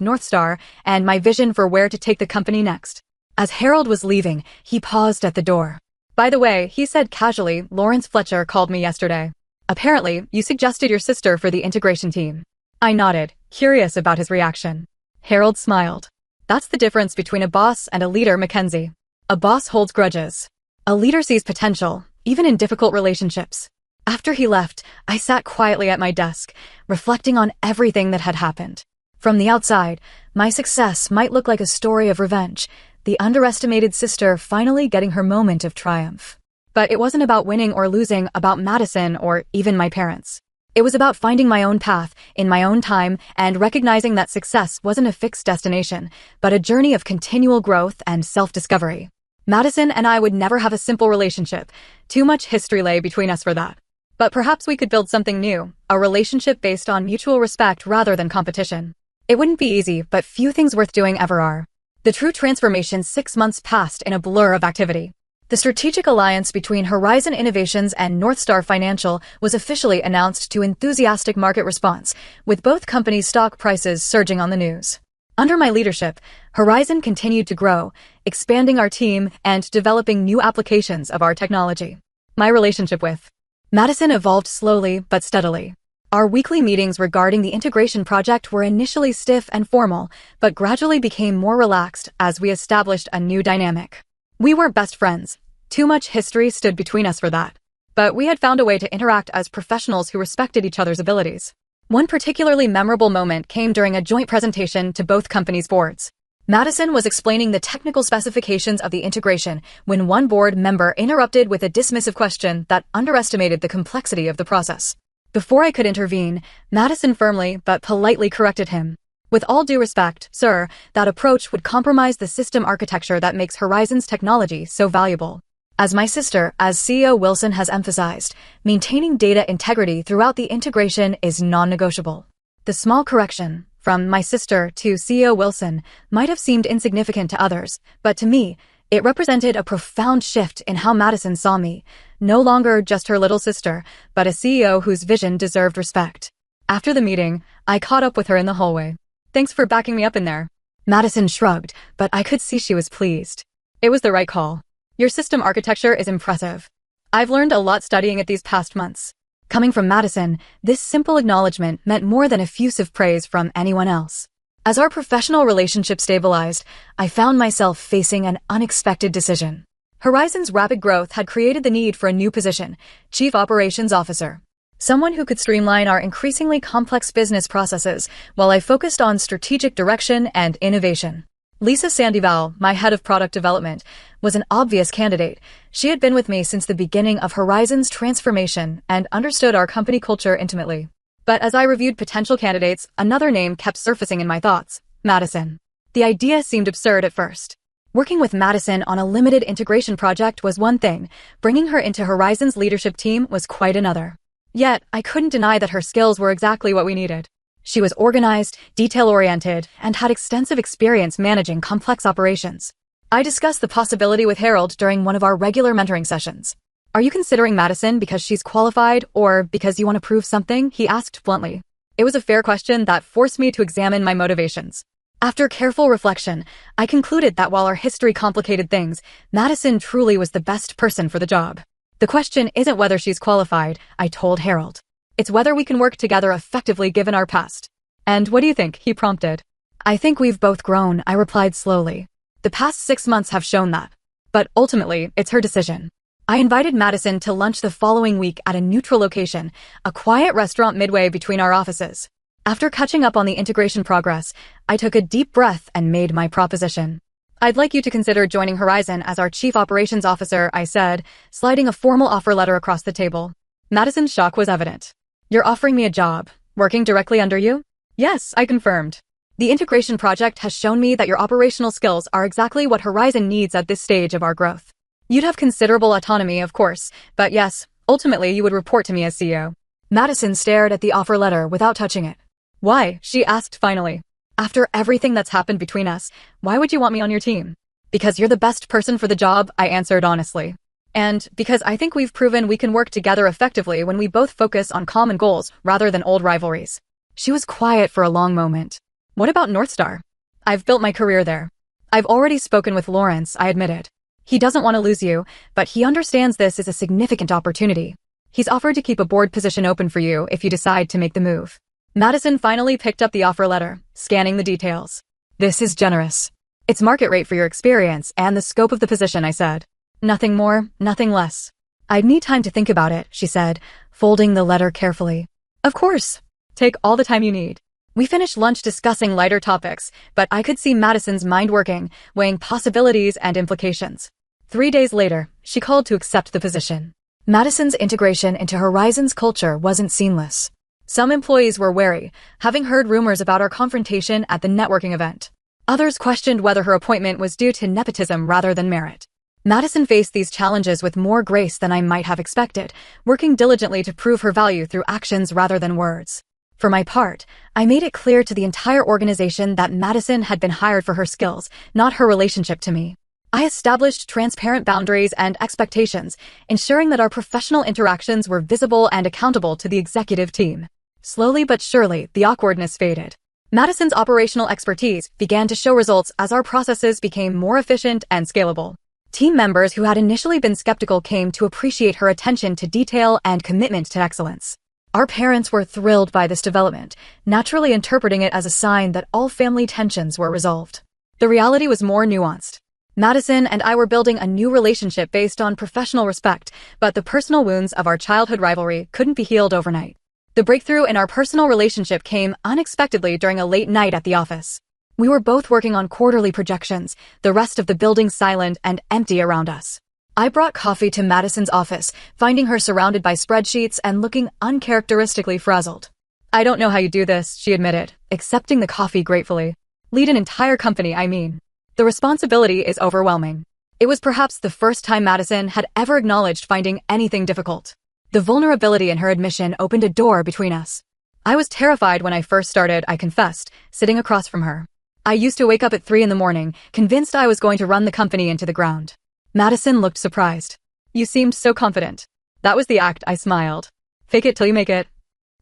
Northstar, and my vision for where to take the company next. As Harold was leaving, he paused at the door. By the way, he said casually, Lawrence Fletcher called me yesterday. Apparently, you suggested your sister for the integration team. I nodded, curious about his reaction. Harold smiled. That's the difference between a boss and a leader, Mackenzie. A boss holds grudges. A leader sees potential, even in difficult relationships. After he left, I sat quietly at my desk, reflecting on everything that had happened. From the outside, my success might look like a story of revenge, the underestimated sister finally getting her moment of triumph. But it wasn't about winning or losing, about Madison or even my parents. It was about finding my own path, in my own time, and recognizing that success wasn't a fixed destination, but a journey of continual growth and self-discovery. Madison and I would never have a simple relationship. Too much history lay between us for that. But perhaps we could build something new, a relationship based on mutual respect rather than competition. It wouldn't be easy, but few things worth doing ever are. The true transformation 6 months passed in a blur of activity. The strategic alliance between Horizon Innovations and Northstar Financial was officially announced to enthusiastic market response, with both companies' stock prices surging on the news. Under my leadership, Horizon continued to grow, expanding our team and developing new applications of our technology. My relationship with Madison evolved slowly but steadily. Our weekly meetings regarding the integration project were initially stiff and formal, but gradually became more relaxed as we established a new dynamic. We weren't best friends. Too much history stood between us for that. But we had found a way to interact as professionals who respected each other's abilities. One particularly memorable moment came during a joint presentation to both companies' boards. Madison was explaining the technical specifications of the integration when one board member interrupted with a dismissive question that underestimated the complexity of the process. Before I could intervene, Madison firmly but politely corrected him. With all due respect, sir, that approach would compromise the system architecture that makes Horizon's technology so valuable. As my sister, as CEO Wilson has emphasized, maintaining data integrity throughout the integration is non-negotiable. The small correction, from my sister to CEO Wilson, might have seemed insignificant to others, but to me, it represented a profound shift in how Madison saw me, no longer just her little sister, but a CEO whose vision deserved respect. After the meeting, I caught up with her in the hallway. Thanks for backing me up in there. Madison shrugged, but I could see she was pleased. It was the right call. Your system architecture is impressive. I've learned a lot studying it these past months. Coming from Madison, this simple acknowledgement meant more than effusive praise from anyone else. As our professional relationship stabilized, I found myself facing an unexpected decision. Horizon's rapid growth had created the need for a new position, Chief Operations Officer. Someone who could streamline our increasingly complex business processes while I focused on strategic direction and innovation. Lisa Sandoval, my head of product development, was an obvious candidate. She had been with me since the beginning of Horizon's transformation and understood our company culture intimately. But as I reviewed potential candidates, another name kept surfacing in my thoughts: Madison. The idea seemed absurd at first. Working with Madison on a limited integration project was one thing, bringing her into Horizon's leadership team was quite another. Yet, I couldn't deny that her skills were exactly what we needed. She was organized, detail-oriented, and had extensive experience managing complex operations. I discussed the possibility with Harold during one of our regular mentoring sessions. Are you considering Madison because she's qualified or because you want to prove something? He asked bluntly. It was a fair question that forced me to examine my motivations. After careful reflection, I concluded that while our history complicated things, Madison truly was the best person for the job. The question isn't whether she's qualified, I told Harold. It's whether we can work together effectively given our past. And what do you think? He prompted. I think we've both grown, I replied slowly. The past 6 months have shown that. But ultimately, it's her decision. I invited Madison to lunch the following week at a neutral location, a quiet restaurant midway between our offices. After catching up on the integration progress, I took a deep breath and made my proposition. I'd like you to consider joining Horizon as our Chief Operations Officer, I said, sliding a formal offer letter across the table. Madison's shock was evident. You're offering me a job, working directly under you? Yes, I confirmed. The integration project has shown me that your operational skills are exactly what Horizon needs at this stage of our growth. You'd have considerable autonomy, of course, but yes, ultimately you would report to me as CEO. Madison stared at the offer letter without touching it. Why? She asked finally. After everything that's happened between us, why would you want me on your team? Because you're the best person for the job, I answered honestly. And because I think we've proven we can work together effectively when we both focus on common goals rather than old rivalries. She was quiet for a long moment. What about Northstar? I've built my career there. I've already spoken with Lawrence, I admitted. He doesn't want to lose you, but he understands this is a significant opportunity. He's offered to keep a board position open for you if you decide to make the move. Madison finally picked up the offer letter, scanning the details. This is generous. It's market rate for your experience and the scope of the position, I said. Nothing more, nothing less. I'd need time to think about it, she said, folding the letter carefully. Of course. Take all the time you need. We finished lunch discussing lighter topics, but I could see Madison's mind working, weighing possibilities and implications. 3 days later, she called to accept the position. Madison's integration into Horizon's culture wasn't seamless. Some employees were wary, having heard rumors about our confrontation at the networking event. Others questioned whether her appointment was due to nepotism rather than merit. Madison faced these challenges with more grace than I might have expected, working diligently to prove her value through actions rather than words. For my part, I made it clear to the entire organization that Madison had been hired for her skills, not her relationship to me. I established transparent boundaries and expectations, ensuring that our professional interactions were visible and accountable to the executive team. Slowly but surely, the awkwardness faded. Madison's operational expertise began to show results as our processes became more efficient and scalable. Team members who had initially been skeptical came to appreciate her attention to detail and commitment to excellence. Our parents were thrilled by this development, naturally interpreting it as a sign that all family tensions were resolved. The reality was more nuanced. Madison and I were building a new relationship based on professional respect, but the personal wounds of our childhood rivalry couldn't be healed overnight. The breakthrough in our personal relationship came unexpectedly during a late night at the office. We were both working on quarterly projections, the rest of the building silent and empty around us. I brought coffee to Madison's office, finding her surrounded by spreadsheets and looking uncharacteristically frazzled. "I don't know how you do this," she admitted, accepting the coffee gratefully. "Lead an entire company, I mean. The responsibility is overwhelming." It was perhaps the first time Madison had ever acknowledged finding anything difficult. The vulnerability in her admission opened a door between us. I was terrified when I first started, I confessed, sitting across from her. I used to wake up at 3 in the morning, convinced I was going to run the company into the ground. Madison looked surprised. "You seemed so confident." "That was the act," I smiled. "Fake it till you make it.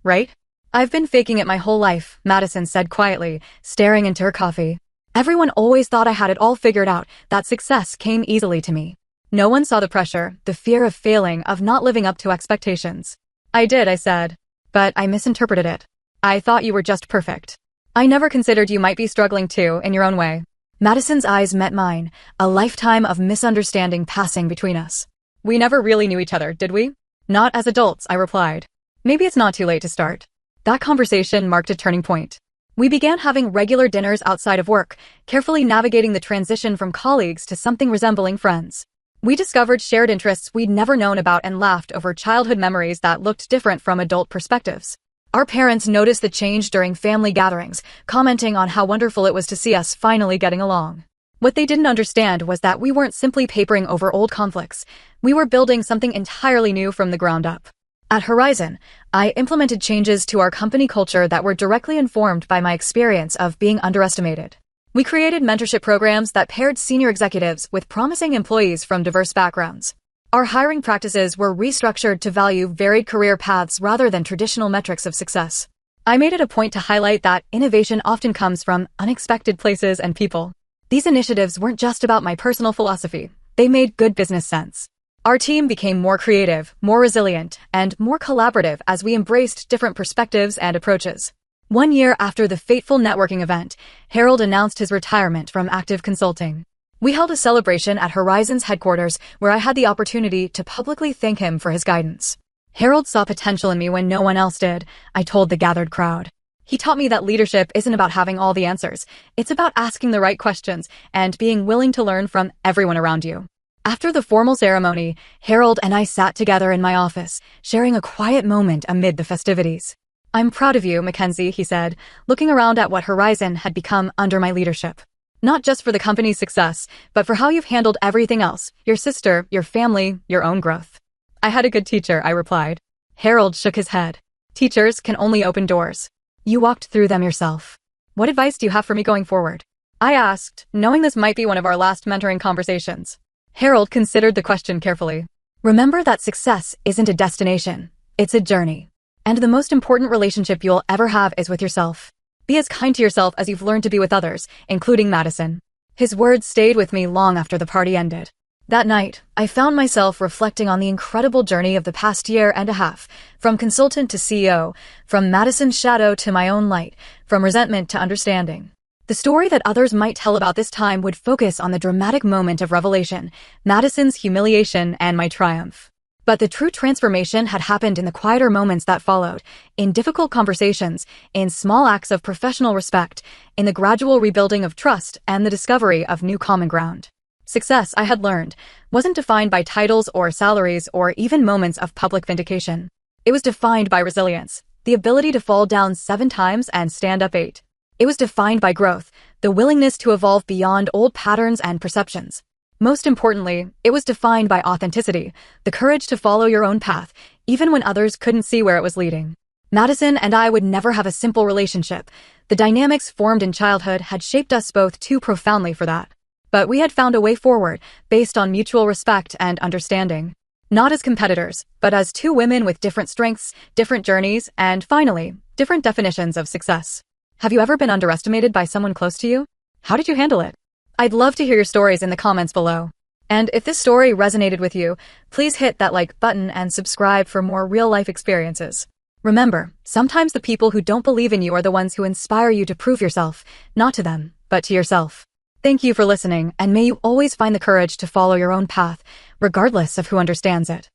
Right?" "I've been faking it my whole life," Madison said quietly, staring into her coffee. "Everyone always thought I had it all figured out, that success came easily to me. No one saw the pressure, the fear of failing, of not living up to expectations." "I did," I said. "But I misinterpreted it. I thought you were just perfect. I never considered you might be struggling too, in your own way." Madison's eyes met mine, a lifetime of misunderstanding passing between us. "We never really knew each other, did we?" "Not as adults," I replied. "Maybe it's not too late to start." That conversation marked a turning point. We began having regular dinners outside of work, carefully navigating the transition from colleagues to something resembling friends. We discovered shared interests we'd never known about and laughed over childhood memories that looked different from adult perspectives. Our parents noticed the change during family gatherings, commenting on how wonderful it was to see us finally getting along. What they didn't understand was that we weren't simply papering over old conflicts. We were building something entirely new from the ground up. At Horizon, I implemented changes to our company culture that were directly informed by my experience of being underestimated. We created mentorship programs that paired senior executives with promising employees from diverse backgrounds. Our hiring practices were restructured to value varied career paths rather than traditional metrics of success. I made it a point to highlight that innovation often comes from unexpected places and people. These initiatives weren't just about my personal philosophy. They made good business sense. Our team became more creative, more resilient, and more collaborative as we embraced different perspectives and approaches. 1 year after the fateful networking event, Harold announced his retirement from active consulting. We held a celebration at Horizon's headquarters where I had the opportunity to publicly thank him for his guidance. "Harold saw potential in me when no one else did," I told the gathered crowd. "He taught me that leadership isn't about having all the answers. It's about asking the right questions and being willing to learn from everyone around you." After the formal ceremony, Harold and I sat together in my office, sharing a quiet moment amid the festivities. "I'm proud of you, Mackenzie," he said, looking around at what Horizon had become under my leadership. "Not just for the company's success, but for how you've handled everything else, your sister, your family, your own growth." "I had a good teacher," I replied. Harold shook his head. "Teachers can only open doors. You walked through them yourself. What advice do you have for me going forward?" I asked, knowing this might be one of our last mentoring conversations. Harold considered the question carefully. "Remember that success isn't a destination, it's a journey. And the most important relationship you'll ever have is with yourself. Be as kind to yourself as you've learned to be with others, including Madison." His words stayed with me long after the party ended. That night, I found myself reflecting on the incredible journey of the past year and a half, from consultant to CEO, from Madison's shadow to my own light, from resentment to understanding. The story that others might tell about this time would focus on the dramatic moment of revelation, Madison's humiliation and my triumph. But the true transformation had happened in the quieter moments that followed, in difficult conversations, in small acts of professional respect, in the gradual rebuilding of trust and the discovery of new common ground. Success, I had learned, wasn't defined by titles or salaries or even moments of public vindication. It was defined by resilience, the ability to fall down 7 times and stand up 8. It was defined by growth, the willingness to evolve beyond old patterns and perceptions. Most importantly, it was defined by authenticity, the courage to follow your own path, even when others couldn't see where it was leading. Madison and I would never have a simple relationship. The dynamics formed in childhood had shaped us both too profoundly for that. But we had found a way forward, based on mutual respect and understanding. Not as competitors, but as two women with different strengths, different journeys, and finally, different definitions of success. Have you ever been underestimated by someone close to you? How did you handle it? I'd love to hear your stories in the comments below. And if this story resonated with you, please hit that like button and subscribe for more real-life experiences. Remember, sometimes the people who don't believe in you are the ones who inspire you to prove yourself, not to them, but to yourself. Thank you for listening, and may you always find the courage to follow your own path, regardless of who understands it.